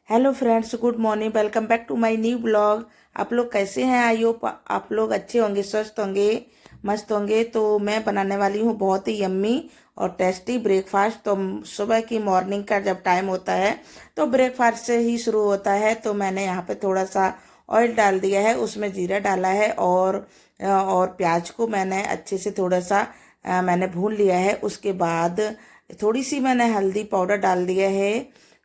Hello friends, good morning. Welcome back to my new blog. आप लोग कैसे हैं? आई होप आप लोग अच्छे होंगे, स्वस्थ होंगे, मस्त होंगे। तो मैं बनाने वाली हूँ बहुत ही यम्मी और टेस्टी ब्रेकफास्ट। तो सुबह की मॉर्निंग का जब टाइम होता है तो ब्रेकफास्ट से ही शुरू होता है। तो मैंने यहाँ पे थोड़ा सा ऑयल डाल दिया है, उसमें जीरा डाला है और प्याज को मैंने अच्छे से थोड़ा सा मैंने भून लिया है। उसके बाद थोड़ी सी मैंने हल्दी पाउडर डाल दिया है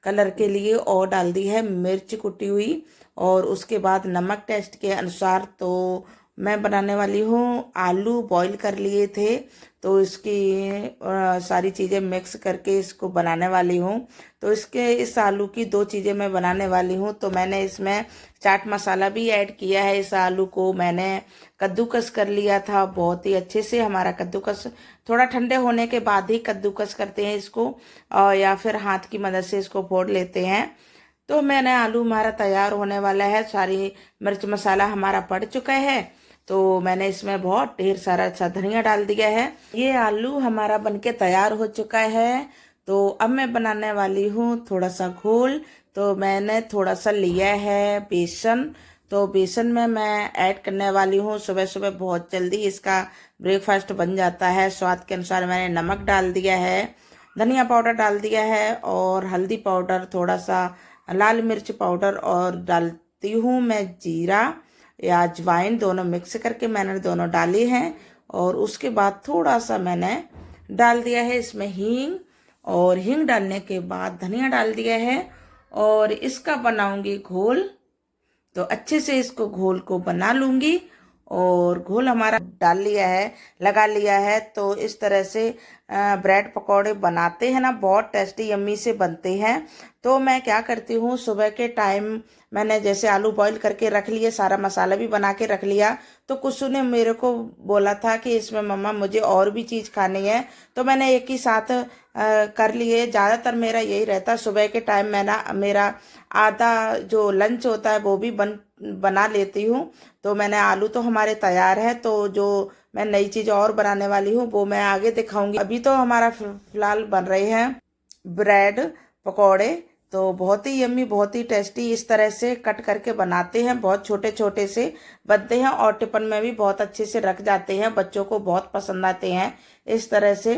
कलर के लिए, और डाल दी है मिर्च कुटी हुई, और उसके बाद नमक टेस्ट के अनुसार। तो मैं बनाने वाली हूँ, आलू बॉईल कर लिए थे तो इसकी सारी चीज़ें मिक्स करके इसको बनाने वाली हूँ। तो इस आलू की दो चीज़ें मैं बनाने वाली हूँ। तो मैंने इसमें चाट मसाला भी ऐड किया है। इस आलू को मैंने कद्दूकस कर लिया था बहुत ही अच्छे से। हमारा कद्दूकस थोड़ा ठंडे होने के बाद ही कद्दूकस करते हैं इसको, या फिर हाथ की मदद से इसको फोड़ लेते हैं। तो मैंने आलू हमारा तैयार होने वाला है, सारी मिर्च मसाला हमारा पड़ चुका है। तो मैंने इसमें बहुत ढेर सारा अच्छा धनिया डाल दिया है। ये आलू हमारा बनके तैयार हो चुका है। तो अब मैं बनाने वाली हूँ थोड़ा सा घोल। तो मैंने थोड़ा सा लिया है बेसन। तो बेसन में मैं ऐड करने वाली हूँ, सुबह सुबह बहुत जल्दी इसका ब्रेकफास्ट बन जाता है। स्वाद के अनुसार मैंने नमक डाल दिया है, धनिया पाउडर डाल दिया है, और हल्दी पाउडर, थोड़ा सा लाल मिर्च पाउडर, और डालती हूँ मैं जीरा या अजवाइन, दोनों मिक्स करके मैंने दोनों डाली हैं। और उसके बाद थोड़ा सा मैंने डाल दिया है इसमें हींग, और हींग डालने के बाद धनिया डाल दिया है, और इसका बनाऊंगी घोल। तो अच्छे से इसको घोल को बना लूंगी। और घोल हमारा डाल लिया है, लगा लिया है। तो इस तरह से ब्रेड पकौड़े बनाते हैं ना, बहुत टेस्टी यम्मी से बनते हैं। तो मैं क्या करती हूँ, सुबह के टाइम मैंने जैसे आलू बॉईल करके रख लिए, सारा मसाला भी बना के रख लिया। तो कुछ ने मेरे को बोला था कि इसमें मम्मा मुझे और भी चीज़ खानी है। तो मैंने एक ही साथ कर लिए। ज़्यादातर मेरा यही रहता सुबह के टाइम। मैं ना, मेरा आधा जो लंच होता है वो भी बना लेती हूँ। तो मैंने आलू तो हमारे तैयार है। तो जो मैं नई चीज़ और बनाने वाली हूँ वो मैं आगे दिखाऊंगी। अभी तो हमारा फिलहाल बन रहे हैं ब्रेड पकौड़े। तो बहुत ही यम्मी, बहुत ही टेस्टी, इस तरह से कट करके बनाते हैं, बहुत छोटे छोटे से बनते हैं, और टिफिन में भी बहुत अच्छे से रख जाते हैं, बच्चों को बहुत पसंद आते हैं इस तरह से।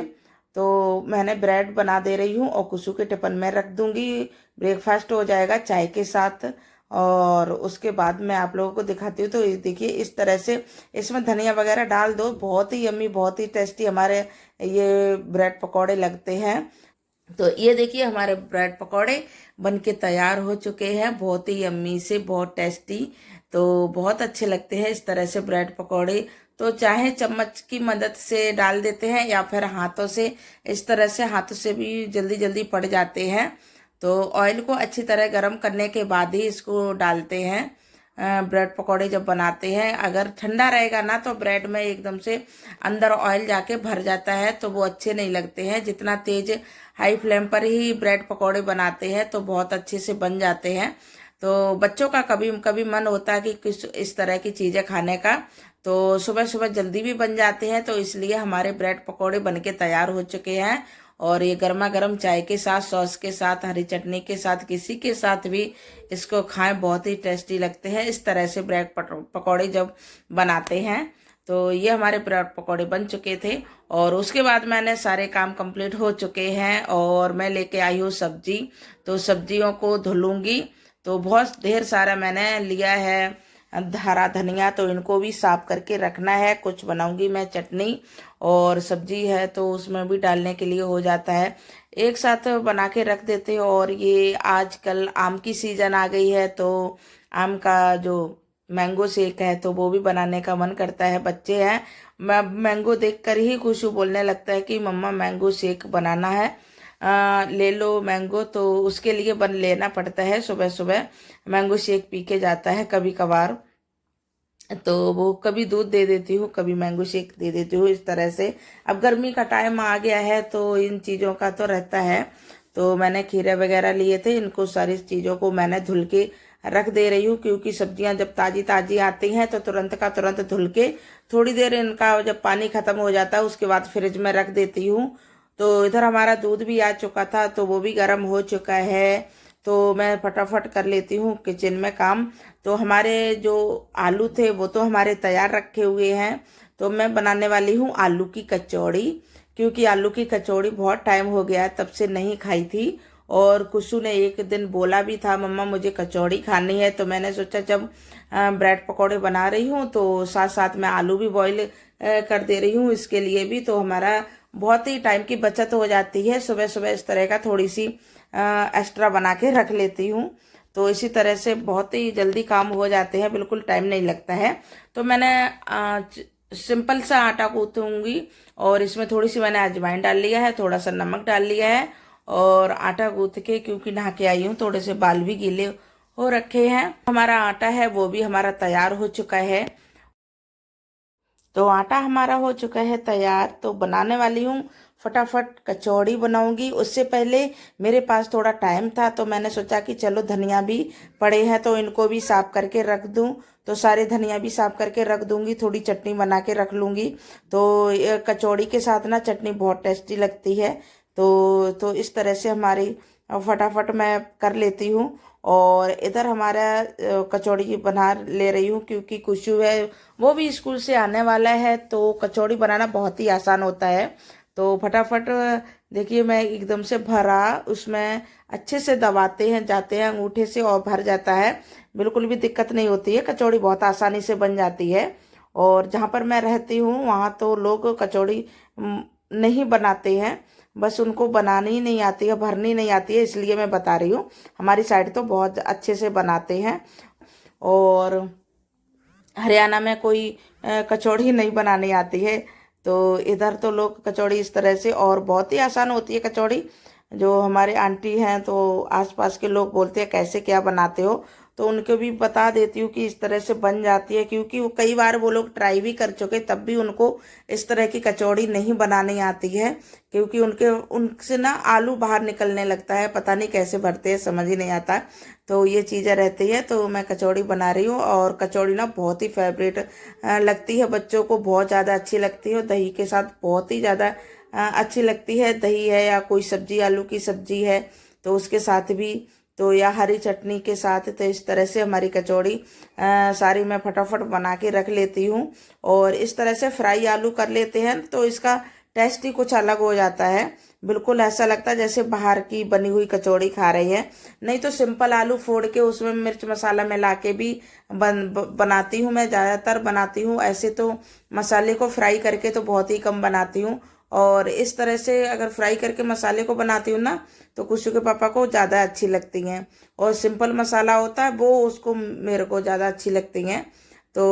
तो मैंने ब्रेड बना दे रही हूँ और कुसु के टिफिन में रख दूंगी। ब्रेकफास्ट हो जाएगा चाय के साथ। और उसके बाद मैं आप लोगों को दिखाती हूँ। तो देखिए इस तरह से इसमें धनिया वगैरह डाल दो, बहुत ही यम्मी, बहुत ही टेस्टी हमारे ये ब्रेड पकौड़े लगते हैं। तो ये देखिए हमारे ब्रेड पकौड़े बनके तैयार हो चुके हैं, बहुत ही यम्मी से, बहुत टेस्टी। तो बहुत अच्छे लगते हैं इस तरह से ब्रेड पकौड़े। तो चाहे चम्मच की मदद से डाल देते हैं या फिर हाथों से, इस तरह से हाथों से भी जल्दी जल्दी पड़ जाते हैं। तो ऑयल को अच्छी तरह गर्म करने के बाद ही इसको डालते हैं। ब्रेड पकौड़े जब बनाते हैं, अगर ठंडा रहेगा ना तो ब्रेड में एकदम से अंदर ऑयल जाके भर जाता है, तो वो अच्छे नहीं लगते हैं। जितना तेज हाई फ्लेम पर ही ब्रेड पकौड़े बनाते हैं तो बहुत अच्छे से बन जाते हैं। तो बच्चों का कभी कभी मन होता है कि किस इस तरह की चीज़ें खाने का, तो सुबह सुबह जल्दी भी बन जाते हैं। तो इसलिए हमारे ब्रेड पकौड़े बनके तैयार हो चुके हैं। और ये गर्मा गर्म चाय के साथ, सॉस के साथ, हरी चटनी के साथ, किसी के साथ भी इसको खाएं, बहुत ही टेस्टी लगते हैं इस तरह से ब्रेड पकौड़े जब बनाते हैं। तो ये हमारे ब्रेड पकौड़े बन चुके थे। और उसके बाद मैंने सारे काम कंप्लीट हो चुके हैं, और मैं लेके आई हूँ सब्जी। तो सब्जियों को धुलूंगी। तो बहुत ढेर सारा मैंने लिया है हरा धनिया, तो इनको भी साफ करके रखना है। कुछ बनाऊंगी मैं चटनी, और सब्जी है तो उसमें भी डालने के लिए हो जाता है, एक साथ बना के रख देते हैं। और ये आजकल आम की सीजन आ गई है, तो आम का जो मैंगो शेक है तो वो भी बनाने का मन करता है। बच्चे हैं, मैं मैंगो देखकर ही खुशू बोलने लगता है कि मम्मा मैंगो शेक बनाना है, ले लो मैंगो। तो उसके लिए बन लेना पड़ता है, सुबह सुबह मैंगो शेक पी के जाता है कभी कभार। तो वो कभी दूध दे देती हूँ, कभी मैंगो शेक दे देती हूँ इस तरह से। अब गर्मी का टाइम आ गया है तो इन चीज़ों का तो रहता है। तो मैंने खीरे वगैरह लिए थे, इनको सारी चीज़ों को मैंने धुल के रख दे रही हूँ, क्योंकि सब्जियां जब ताजी ताजी आती हैं तो तुरंत का तुरंत धुल के थोड़ी देर इनका जब पानी खत्म हो जाता है उसके बाद फ्रिज में रख देती हूँ। तो इधर हमारा दूध भी आ चुका था तो वो भी गर्म हो चुका है। तो मैं फटाफट कर लेती हूँ किचन में काम। तो हमारे जो आलू थे वो तो हमारे तैयार रखे हुए हैं। तो मैं बनाने वाली हूँ आलू की कचौड़ी, क्योंकि आलू की कचौड़ी बहुत टाइम हो गया है, तब से नहीं खाई थी। और कुशु ने एक दिन बोला भी था मम्मा मुझे कचौड़ी खानी है, तो मैंने सोचा जब ब्रेड पकौड़े बना रही हूँ तो साथ साथ में आलू भी बॉईल कर दे रही हूँ इसके लिए भी, तो हमारा बहुत ही टाइम की बचत हो जाती है। सुबह सुबह इस तरह का थोड़ी सी एक्स्ट्रा बना के रख लेती हूँ, तो इसी तरह से बहुत ही जल्दी काम हो जाते हैं, बिल्कुल टाइम नहीं लगता है। तो मैंने सिंपल सा आटा गूंथूंगी और इसमें थोड़ी सी मैंने अजवाइन डाल लिया है, थोड़ा सा नमक डाल लिया है और आटा गूंथ के, क्योंकि नहा के आई हूँ थोड़े से बाल भी गीले हो रखे हैं। हमारा आटा है वो भी हमारा तैयार हो चुका है। तो आटा हमारा हो चुका है तैयार, तो बनाने वाली हूँ फटाफट कचौड़ी बनाऊंगी। उससे पहले मेरे पास थोड़ा टाइम था तो मैंने सोचा कि चलो धनिया भी पड़े हैं तो इनको भी साफ करके रख दूं। तो सारे धनिया भी साफ करके रख दूंगी, थोड़ी चटनी बना के रख लूंगी। तो ये कचौड़ी के साथ ना चटनी बहुत टेस्टी लगती है। तो इस तरह से हमारी फटाफट मैं कर लेती हूँ। और इधर हमारा कचौड़ी बना ले रही हूँ, क्योंकि कुशु है वो भी स्कूल से आने वाला है, तो कचौड़ी बनाना बहुत ही आसान होता है। तो फटाफट देखिए मैं एकदम से भरा उसमें अच्छे से दबाते हैं जाते हैं अंगूठे से और भर जाता है, बिल्कुल भी दिक्कत नहीं होती है, कचौड़ी बहुत आसानी से बन जाती है। और जहाँ पर मैं रहती हूँ वहाँ तो लोग कचौड़ी नहीं बनाते हैं, बस उनको बनानी ही नहीं आती है, भरनी नहीं आती है, इसलिए मैं बता रही हूँ। हमारी साइड तो बहुत अच्छे से बनाते हैं। और हरियाणा में कोई कचौड़ी नहीं बनानी आती है, तो इधर तो लोग कचौड़ी इस तरह से, और बहुत ही आसान होती है कचौड़ी। जो हमारे आंटी हैं तो आसपास के लोग बोलते हैं कैसे क्या बनाते हो, तो उनको भी बता देती हूँ कि इस तरह से बन जाती है, क्योंकि वो कई बार वो लोग ट्राई भी कर चुके तब भी उनको इस तरह की कचौड़ी नहीं बनानी आती है, क्योंकि उनके उनसे ना आलू बाहर निकलने लगता है, पता नहीं कैसे भरते हैं समझ ही नहीं आता। तो ये चीज़ें रहती है। तो मैं कचौड़ी बना रही हूँ और कचौड़ी ना बहुत ही फेवरेट लगती है बच्चों को, बहुत ज़्यादा अच्छी लगती है, दही के साथ बहुत ही ज़्यादा अच्छी लगती है। दही है या कोई सब्जी आलू की सब्जी है तो उसके साथ भी, तो या हरी चटनी के साथ। तो इस तरह से हमारी कचौड़ी सारी मैं फटाफट बना के रख लेती हूँ। और इस तरह से फ्राई आलू कर लेते हैं तो इसका टेस्ट ही कुछ अलग हो जाता है, बिल्कुल ऐसा लगता है जैसे बाहर की बनी हुई कचौड़ी खा रही है। नहीं तो सिंपल आलू फोड़ के उसमें मिर्च मसाला मिला के भी बनाती हूँ, मैं ज़्यादातर बनाती हूँ ऐसे। तो मसाले को फ्राई करके तो बहुत ही कम बनाती हूँ, और इस तरह से अगर फ्राई करके मसाले को बनाती हूँ ना तो कुशु के पापा को ज़्यादा अच्छी लगती हैं, और सिंपल मसाला होता है वो उसको मेरे को ज़्यादा अच्छी लगती हैं। तो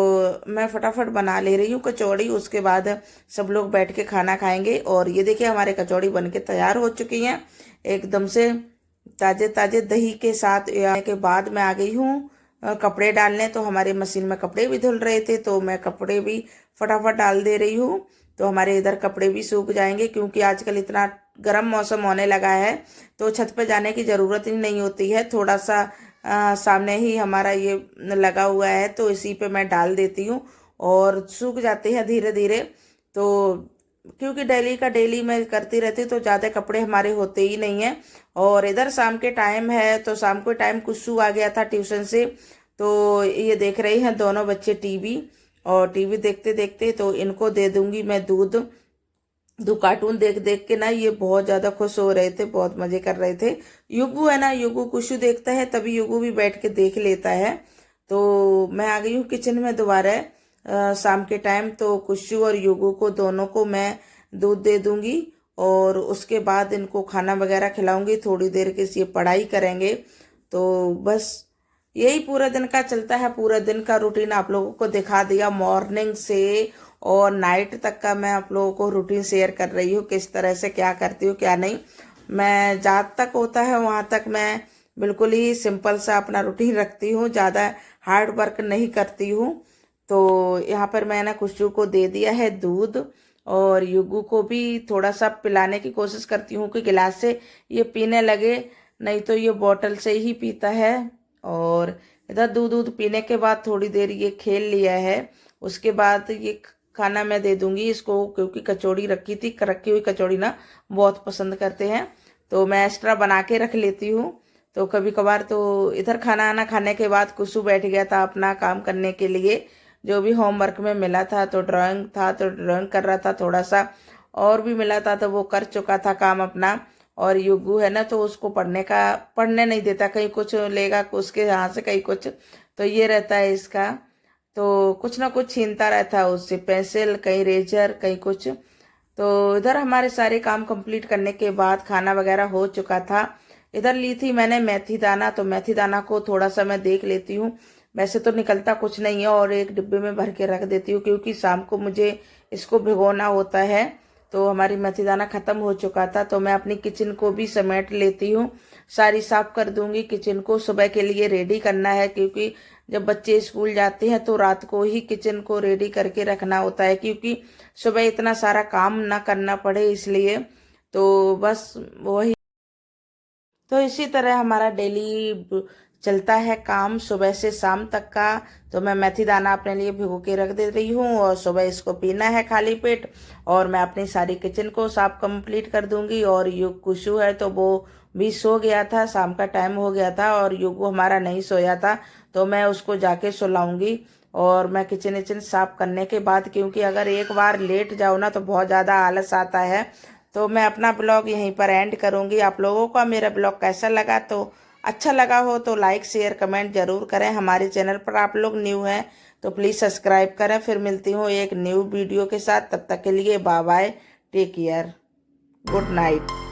मैं फटाफट बना ले रही हूँ कचौड़ी, उसके बाद सब लोग बैठ के खाना खाएंगे। और ये देखिए हमारे कचौड़ी बन के तैयार हो चुकी हैं एकदम से ताजे ताजे दही के साथ। आने के बाद मैं आ गई हूँ कपड़े डालने, तो हमारे मशीन में कपड़े भी धुल रहे थे तो मैं कपड़े भी फटाफट डाल दे रही हूँ। तो हमारे इधर कपड़े भी सूख जाएंगे, क्योंकि आजकल इतना गर्म मौसम होने लगा है तो छत पे जाने की ज़रूरत ही नहीं होती है, थोड़ा सा सामने ही हमारा ये लगा हुआ है तो इसी पे मैं डाल देती हूँ और सूख जाते हैं धीरे धीरे। तो क्योंकि डेली का डेली मैं करती रहती हूँ तो ज़्यादा कपड़े हमारे होते ही नहीं हैं। और इधर शाम के टाइम है तो शाम के टाइम कुशु आ गया था ट्यूशन से, तो ये देख रही हैं दोनों बच्चे टीवी, और टीवी देखते देखते तो इनको दे दूंगी मैं दूध। दो कार्टून देख देख के ना ये बहुत ज़्यादा खुश हो रहे थे, बहुत मज़े कर रहे थे। युगू है ना, युगू कुशु देखता है तभी युगू भी बैठ के देख लेता है। तो मैं आ गई हूँ किचन में दोबारा शाम के टाइम। तो कुशु और युगू को दोनों को मैं दूध दे दूंगी और उसके बाद इनको खाना वगैरह खिलाऊंगी, थोड़ी देर के ये पढ़ाई करेंगे। तो बस यही पूरा दिन का चलता है, पूरा दिन का रूटीन आप लोगों को दिखा दिया मॉर्निंग से और नाइट तक का। मैं आप लोगों को रूटीन शेयर कर रही हूँ किस तरह से क्या करती हूँ क्या नहीं। मैं जहाँ तक होता है वहाँ तक मैं बिल्कुल ही सिंपल सा अपना रूटीन रखती हूँ, ज़्यादा हार्ड वर्क नहीं करती हूँ। तो यहाँ पर मैंने खुशबू को दे दिया है दूध, और युगू को भी थोड़ा सा पिलाने की कोशिश करती हूँ कि गिलास से ये पीने लगे, नहीं तो ये बॉटल से ही पीता है। और इधर दूध दूध पीने के बाद थोड़ी देर ये खेल लिया है, उसके बाद ये खाना मैं दे दूंगी इसको, क्योंकि कचौड़ी रखी थी, रखी हुई कचौड़ी ना बहुत पसंद करते हैं तो मैं एक्स्ट्रा बना के रख लेती हूँ। तो कभी कभार तो इधर खाना आना खाने के बाद कुसु बैठ गया था अपना काम करने के लिए, जो भी होमवर्क में मिला था। तो ड्राइंग था तो ड्राइंग कर रहा था थोड़ा सा, और भी मिला था तो वो कर चुका था काम अपना। और युगू है ना, तो उसको पढ़ने नहीं देता, कहीं कुछ लेगा उसके यहाँ से कहीं कुछ, तो ये रहता है इसका। तो कुछ ना कुछ छीनता रहता है उससे, पेंसिल कहीं रेजर कहीं कुछ। तो इधर हमारे सारे काम कंप्लीट करने के बाद खाना वगैरह हो चुका था। इधर ली थी मैंने मेथी दाना, तो मेथी दाना को थोड़ा सा मैं देख लेती हूँ। वैसे तो निकलता कुछ नहीं है, और एक डिब्बे में भर के रख देती हूँ क्योंकि शाम को मुझे इसको भिगोना होता है। तो हमारी मेथी दाना खत्म हो चुका था, तो मैं अपनी किचन को भी समेट लेती हूँ, सारी साफ कर दूंगी। किचन को सुबह के लिए रेडी करना है, क्योंकि जब बच्चे स्कूल जाते हैं तो रात को ही किचन को रेडी करके रखना होता है, क्योंकि सुबह इतना सारा काम ना करना पड़े इसलिए। तो बस वही, तो इसी तरह हमारा डेली चलता है काम सुबह से शाम तक का। तो मैं मेथी दाना अपने लिए भिगो के रख दे रही हूँ, और सुबह इसको पीना है खाली पेट। और मैं अपनी सारी किचन को साफ कंप्लीट कर दूंगी। और युग कुशु है तो वो भी सो गया था, शाम का टाइम हो गया था और युग हमारा नहीं सोया था, तो मैं उसको जाके सुलाऊंगी। और मैं किचन विचन साफ करने के बाद, क्योंकि अगर एक बार लेट जाओ ना तो बहुत ज़्यादा आलस आता है। तो मैं अपना ब्लॉग यहीं पर एंड करूंगी। आप लोगों का मेरा ब्लॉग कैसा लगा, तो अच्छा लगा हो तो लाइक शेयर कमेंट जरूर करें। हमारे चैनल पर आप लोग न्यू हैं तो प्लीज़ सब्सक्राइब करें। फिर मिलती हूँ एक न्यू वीडियो के साथ, तब तक के लिए bye bye, take care, good night.